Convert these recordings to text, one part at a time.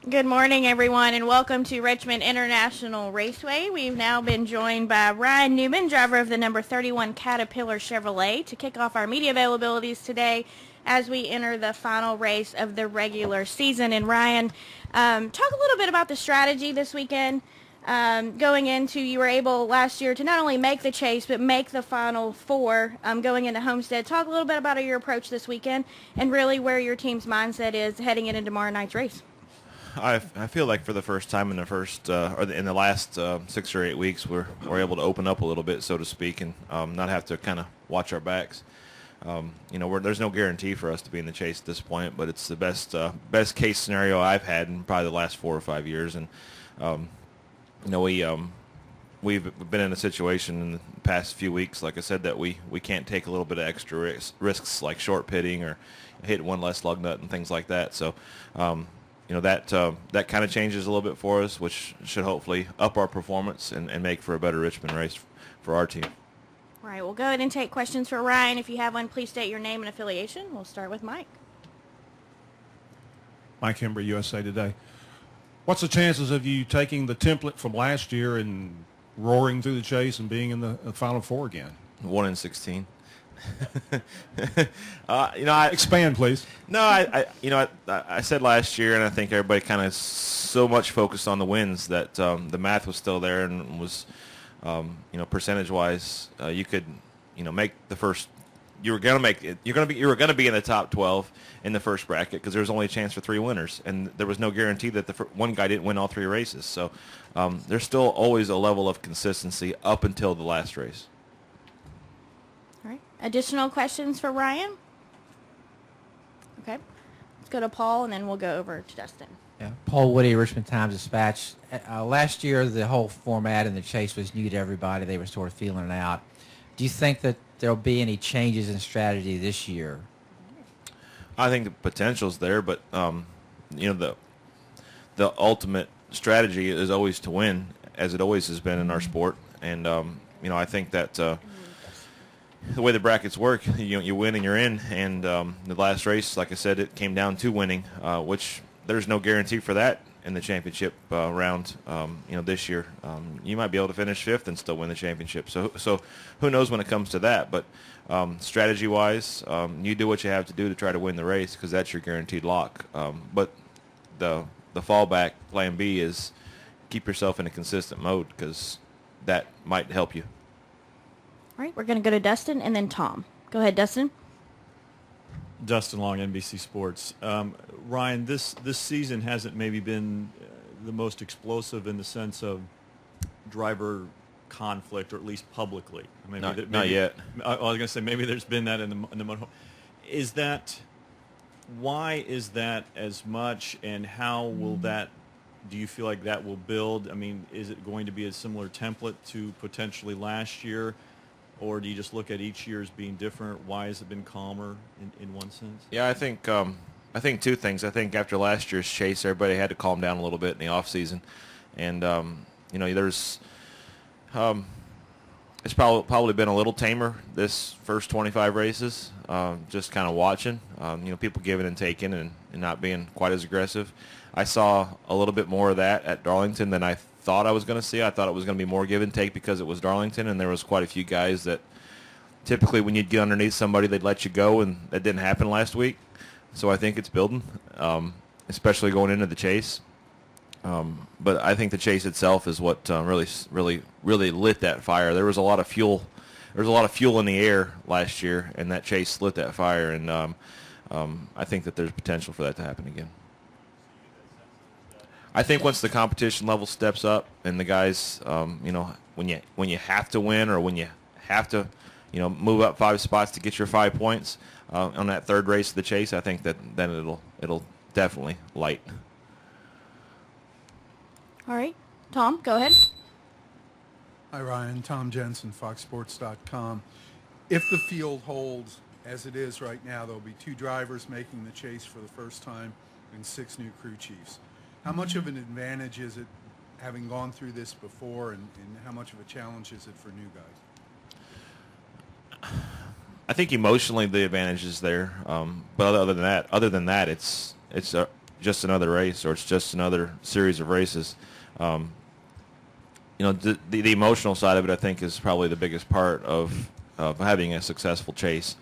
Good morning, everyone, and welcome to Richmond International Raceway. We've now been joined by Ryan Newman, driver of the number 31 Caterpillar Chevrolet, to kick off our media availabilities today as we enter the final race of the regular season. And Ryan, talk a little bit about the strategy this weekend. Going into, you were able last year to not only make the chase, but make the final four going into Homestead. Talk a little bit about your approach this weekend and really where your team's mindset is heading into tomorrow night's race. I feel like for the first time in the last 6 or 8 weeks, we're able to open up a little bit, so to speak, and not have to kind of watch our backs. There's no guarantee for us to be in the chase at this point, but it's the best case scenario I've had in probably the last 4 or 5 years. And we've been in a situation in the past few weeks, like I said, that we can't take a little bit of extra risks like short pitting or hitting one less lug nut and things like that. So. That kind of changes a little bit for us, which should hopefully up our performance and make for a better Richmond race for our team. All right, we'll go ahead and take questions for Ryan. If you have one, please state your name and affiliation. We'll start with Mike. Mike Hembry, USA Today. What's the chances of you taking the template from last year and roaring through the chase and being in the Final Four again? 1 in 16. Expand, please. No, I said last year, and I think everybody kind of so much focused on the wins that the math was still there and was, percentage-wise, you could, make the first. You were going to make it. You were going to be in the top 12 in the first bracket because there was only a chance for 3 winners, and there was no guarantee that the one guy didn't win all 3 races. So there's still always a level of consistency up until the last race. All right. Additional questions for Ryan? Okay. Let's go to Paul, and then we'll go over to Dustin. Yeah. Paul Woody, Richmond Times-Dispatch. Last year, the whole format and the chase was new to everybody. They were sort of feeling it out. Do you think that there'll be any changes in strategy this year? I think the potential's there, but the ultimate strategy is always to win, as it always has been in our sport. And I think that the way the brackets work, you win and you're in. And the last race, like I said, it came down to winning, which there's no guarantee for that in the championship round. This year, you might be able to finish 5th and still win the championship. So who knows when it comes to that? But strategy-wise, you do what you have to do to try to win the race because that's your guaranteed lock. But the fallback plan B is keep yourself in a consistent mode because that might help you. All right, we're going to go to Dustin and then Tom. Go ahead, Dustin. Dustin Long, NBC Sports. Ryan, this season hasn't maybe been the most explosive in the sense of driver conflict, or at least publicly. Not yet. I was going to say maybe there's been that in the motorhome. Why is that as much, and how will that? Do you feel like that will build? I mean, is it going to be a similar template to potentially last year? Or do you just look at each year as being different? Why has it been calmer in one sense? Yeah, I think 2 things. I think after last year's chase, everybody had to calm down a little bit in the off season, and there's it's probably been a little tamer this first 25 races. Just kind of watching, people giving and taking and not being quite as aggressive. I saw a little bit more of that at Darlington than I thought I was going to see. I thought it was going to be more give and take because it was Darlington, and there was quite a few guys that typically when you'd get underneath somebody, they'd let you go, and that didn't happen last week. So I think it's building, especially going into the chase. But I think the chase itself is what really lit that fire. There was a lot of fuel. There was a lot of fuel in the air last year, and that chase lit that fire. And I think that there's potential for that to happen again. I think once the competition level steps up and the guys, when you have to win or when you have to, move up 5 spots to get your 5 points on that third race of the chase, I think that then it'll definitely light. All right. Tom, go ahead. Hi, Ryan. Tom Jensen, FoxSports.com. If the field holds as it is right now, there'll be 2 drivers making the chase for the first time and 6 new crew chiefs. How much of an advantage is it having gone through this before, and how much of a challenge is it for new guys? I think emotionally the advantage is there, but other than that, it's just another race or it's just another series of races. The emotional side of it, I think, is probably the biggest part of having a successful chase.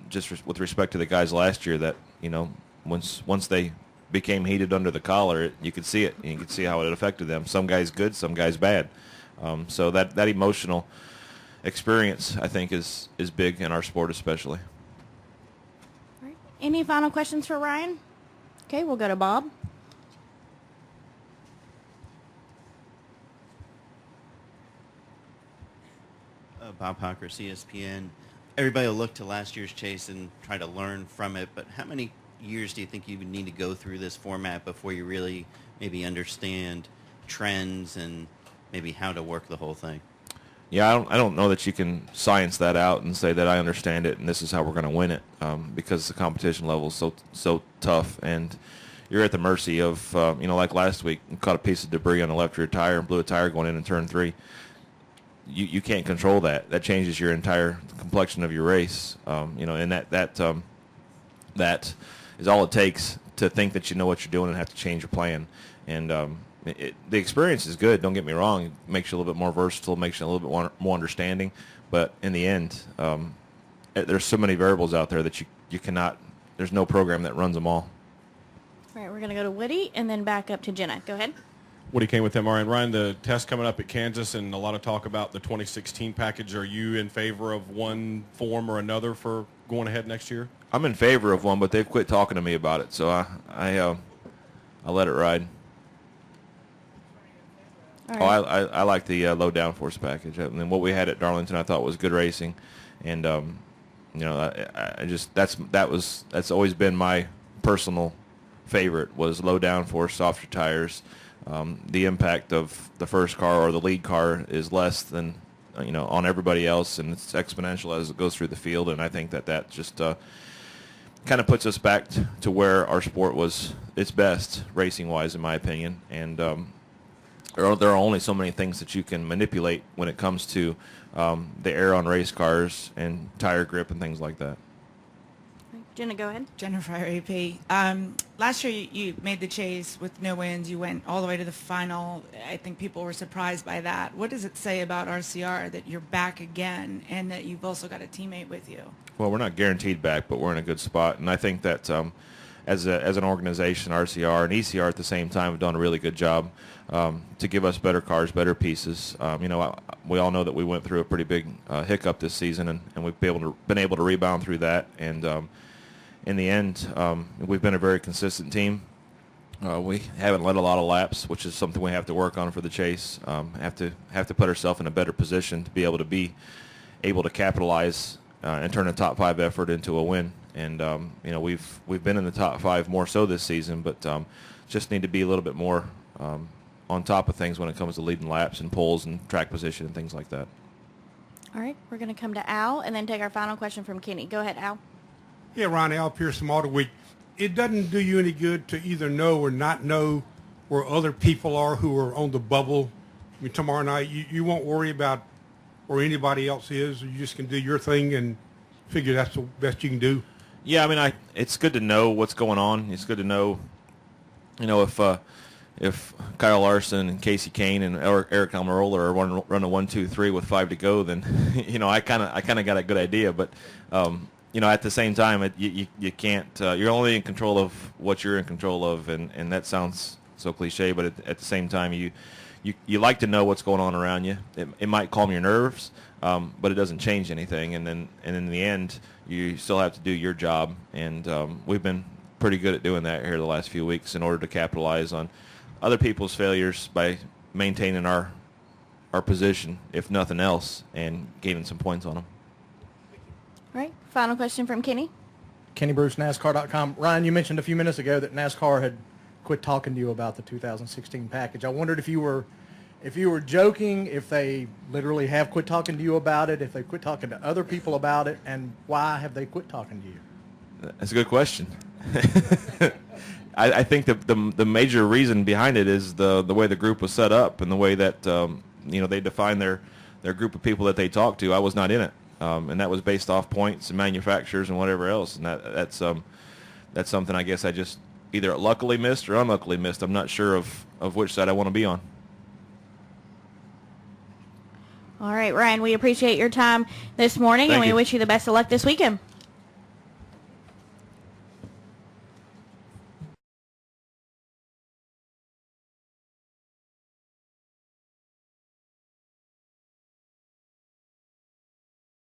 Just with respect to the guys last year, that once they became heated under the collar, you could see it. You could see how it affected them. Some guys good, some guys bad. So that emotional experience, I think, is big in our sport, especially. All right. Any final questions for Ryan? Okay, we'll go to Bob. Bob Hawker, CSPN. Everybody will look to last year's chase and try to learn from it, but how many years do you think you would need to go through this format before you really maybe understand trends and maybe how to work the whole thing? Yeah, I don't know that you can science that out and say that I understand it and this is how we're going to win it, because the competition level is so tough, and you're at the mercy of like last week, you caught a piece of debris on the left rear tire and blew a tire going in turn 3. You can't control that. That changes your entire complexion of your race, and that is all it takes to think that you know what you're doing and have to change your plan. And the experience is good, don't get me wrong. It makes you a little bit more versatile, makes you a little bit more understanding. But in the end, there's so many variables out there that you cannot, there's no program that runs them all. All right, we're going to go to Woody and then back up to Jenna. Go ahead. Woody Kane with MRN. Ryan, the test coming up at Kansas and a lot of talk about the 2016 package. Are you in favor of one form or another for going ahead next year? I'm in favor of one, but they've quit talking to me about it, so I let it ride. All right. I like the low downforce package. I mean, what we had at Darlington, I thought was good racing, and that's always been my personal favorite, was low downforce, softer tires. The impact of the first car or the lead car is less than on everybody else, and it's exponential as it goes through the field. And I think that just kind of puts us back to where our sport was its best racing wise, in my opinion. And there are only so many things that you can manipulate when it comes to the air on race cars and tire grip and things like that. Jenna, go ahead. Jennifer, AP. Last year you made the chase with no wins. You went all the way to the final. I think people were surprised by that. What does it say about RCR that you're back again and that you've also got a teammate with you? Well, we're not guaranteed back, but we're in a good spot. And I think that as an organization, RCR and ECR at the same time have done a really good job to give us better cars, better pieces. We all know that we went through a pretty big hiccup this season, and we've been able to rebound through that. And in the end, we've been a very consistent team. We haven't led a lot of laps, which is something we have to work on for the chase. Have to put ourselves in a better position to be able to capitalize and turn a top 5 effort into a win. And we've been in the top 5 more so this season, but just need to be a little bit more on top of things when it comes to leading laps and poles and track position and things like that. All right, we're going to come to Al and then take our final question from Kenny. Go ahead, Al. Yeah, Ron, Al Pierce from Auto Week. It doesn't do you any good to either know or not know where other people are who are on the bubble. I mean, tomorrow night, you won't worry about where anybody else is. You just can do your thing and figure that's the best you can do. Yeah, I mean, it's good to know what's going on. It's good to know, if Kyle Larson and Casey Kane and Eric Almirola are running 1, 2, 3 with 5 to go, then I kind of got a good idea. But at the same time, you can't. You're only in control of what you're in control of, and that sounds so cliche. But at the same time, you like to know what's going on around you. It might calm your nerves, but it doesn't change anything. And in the end, you still have to do your job. And we've been pretty good at doing that here the last few weeks in order to capitalize on other people's failures by maintaining our position, if nothing else, and gaining some points on them. All right, final question from Kenny. Kenny Bruce, NASCAR.com. Ryan, you mentioned a few minutes ago that NASCAR had quit talking to you about the 2016 package. I wondered if you were joking, if they literally have quit talking to you about it, if they quit talking to other people about it, and why have they quit talking to you? That's a good question. I think the major reason behind it is the way the group was set up and the way that they define their group of people that they talk to. I was not in it. And that was based off points and manufacturers and whatever else, and that's something I guess I just either luckily missed or unluckily missed. I'm not sure of which side I want to be on. All right, Ryan, we appreciate your time this morning, Thank and we you. wish you the best of luck this weekend.